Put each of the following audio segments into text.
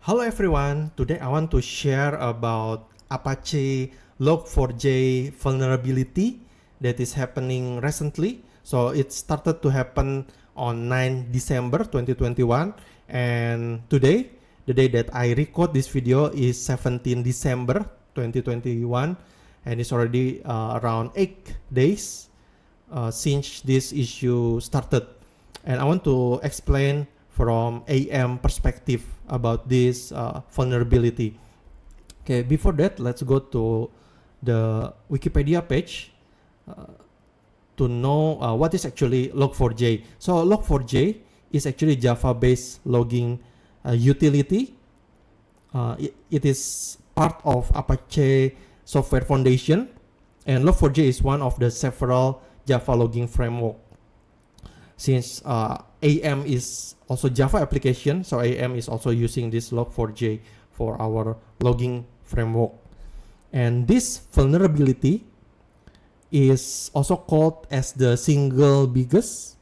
Hello everyone, today I want to share about Apache Log4j vulnerability that is happening recently. So it started to happen on 9 December 2021 and today, the day that I record this video is 17 December 2021 and it's already around 8 days since this issue started. And I want to explain from AM perspective about this vulnerability. Okay, before that, let's go to the Wikipedia page to know what is actually Log4j. So Log4j is actually Java-based logging utility. It is part of Apache Software Foundation, and Log4j is one of the several Java logging framework. Since AM is also Java application, so AM is also using this Log4j for our logging framework. And this vulnerability is also called as the single biggest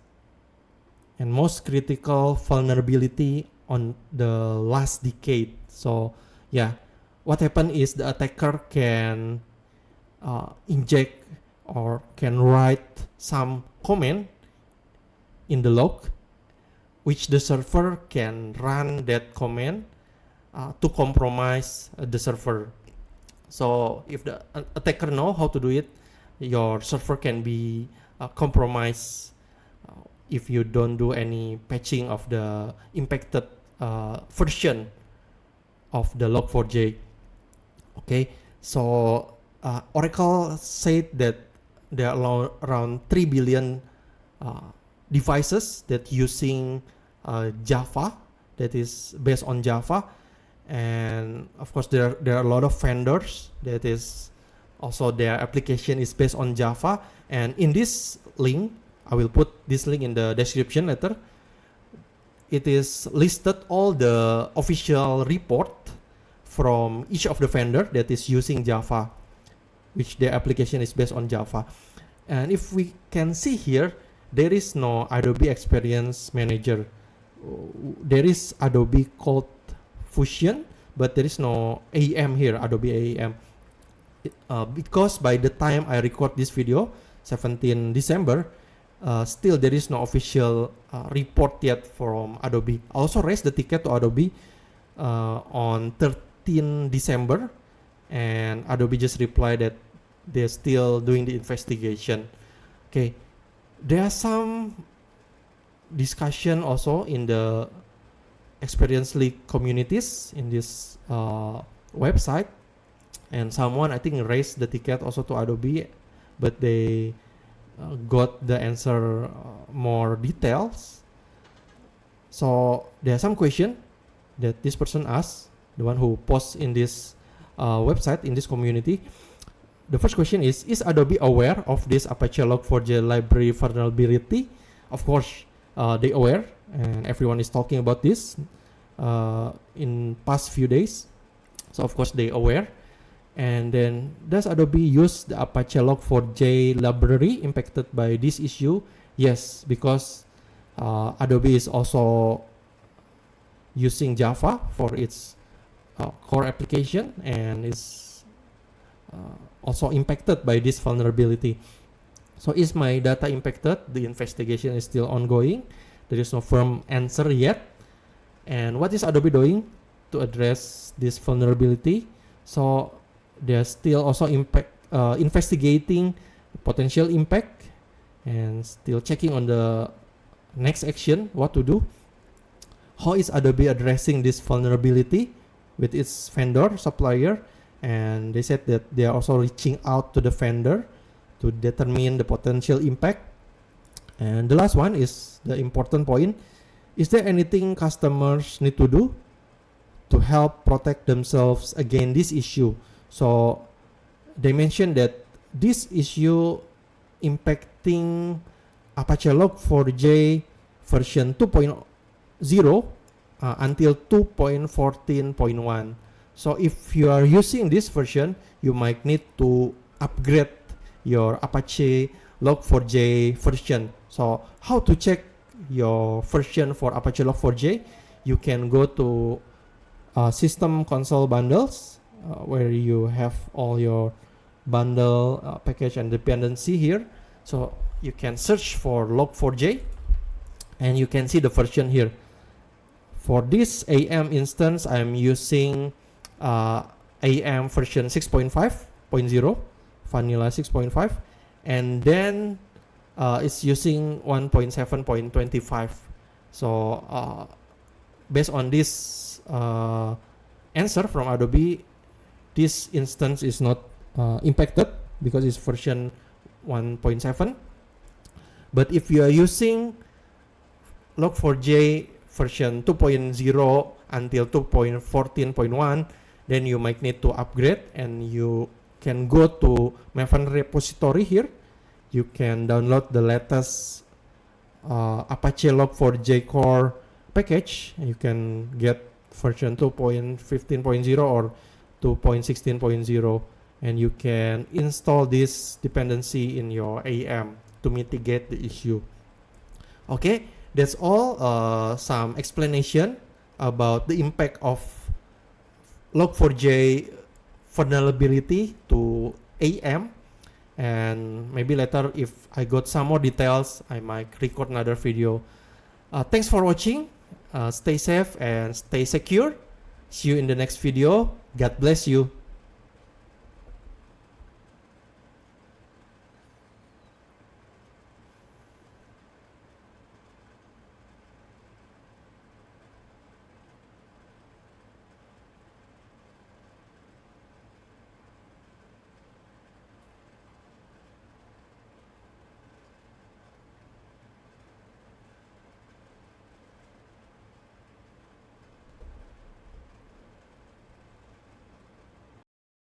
and most critical vulnerability on the last decade. So yeah, what happened is the attacker can inject or can write some comment in the log, which the server can run that command to compromise the server. So if the attacker know how to do it, your server can be compromised if you don't do any patching of the impacted version of the Log4j. Okay, so Oracle said that there are around 3 billion devices that using Java, that is based on Java, and of course there are a lot of vendors that is also their application is based on Java. And in this link, I will put this link in the description later. It is listed all the official report from each of the vendor that is using Java, which their application is based on Java. And if we can see here, there is no Adobe Experience Manager. There is Adobe Code Fusion, but there is no AM here, Adobe AM. Because by the time I record this video, 17 December, still there is no official report yet from Adobe. I also raised the ticket to Adobe on 13 December, and Adobe just replied that they're still doing the investigation. Okay. There are some discussion also in the Experience League communities in this website, and someone I think raised the ticket also to Adobe, but they got the answer more details. So there are some question that this person asked, the one who posts in this website, in this community. The first question is Adobe aware of this Apache Log4j library vulnerability? Of course, they aware, and everyone is talking about this in past few days. So of course they aware. And then, does Adobe use the Apache Log4j library impacted by this issue? Yes, because Adobe is also using Java for its core application and is also impacted by this vulnerability. So is my data impacted? The investigation is still ongoing. There is no firm answer yet. And what is Adobe doing to address this vulnerability? So they're still also investigating potential impact and still checking on the next action, what to do. How is Adobe addressing this vulnerability with its vendor, supplier? And they said that they are also reaching out to the vendor to determine the potential impact. And the last one is the important point. Is there anything customers need to do to help protect themselves against this issue? So they mentioned that this issue impacting Apache Log4j version 2.0 until 2.14.1. So if you are using this version, you might need to upgrade your Apache Log4j version. So how to check your version for Apache Log4j? You can go to system console bundles, where you have all your bundle package and dependency here. So you can search for log4j, and you can see the version here. For this AM instance, I'm using AM version 6.5.0, vanilla 6.5, and then it's using 1.7.25. So based on this answer from Adobe, this instance is not impacted because it's version 1.7. But if you are using Log4j version 2.0 until 2.14.1, then you might need to upgrade, and you can go to Maven repository here. You can download the latest Apache Log4j core package. You can get version 2.15.0 or 2.16.0, and you can install this dependency in your AM to mitigate the issue. Okay, that's all. Some explanation about the impact of Log4j vulnerability to AM, and maybe later if I got some more details, I might record another video. Thanks for watching. Stay safe and stay secure. See you in the next video. God bless you.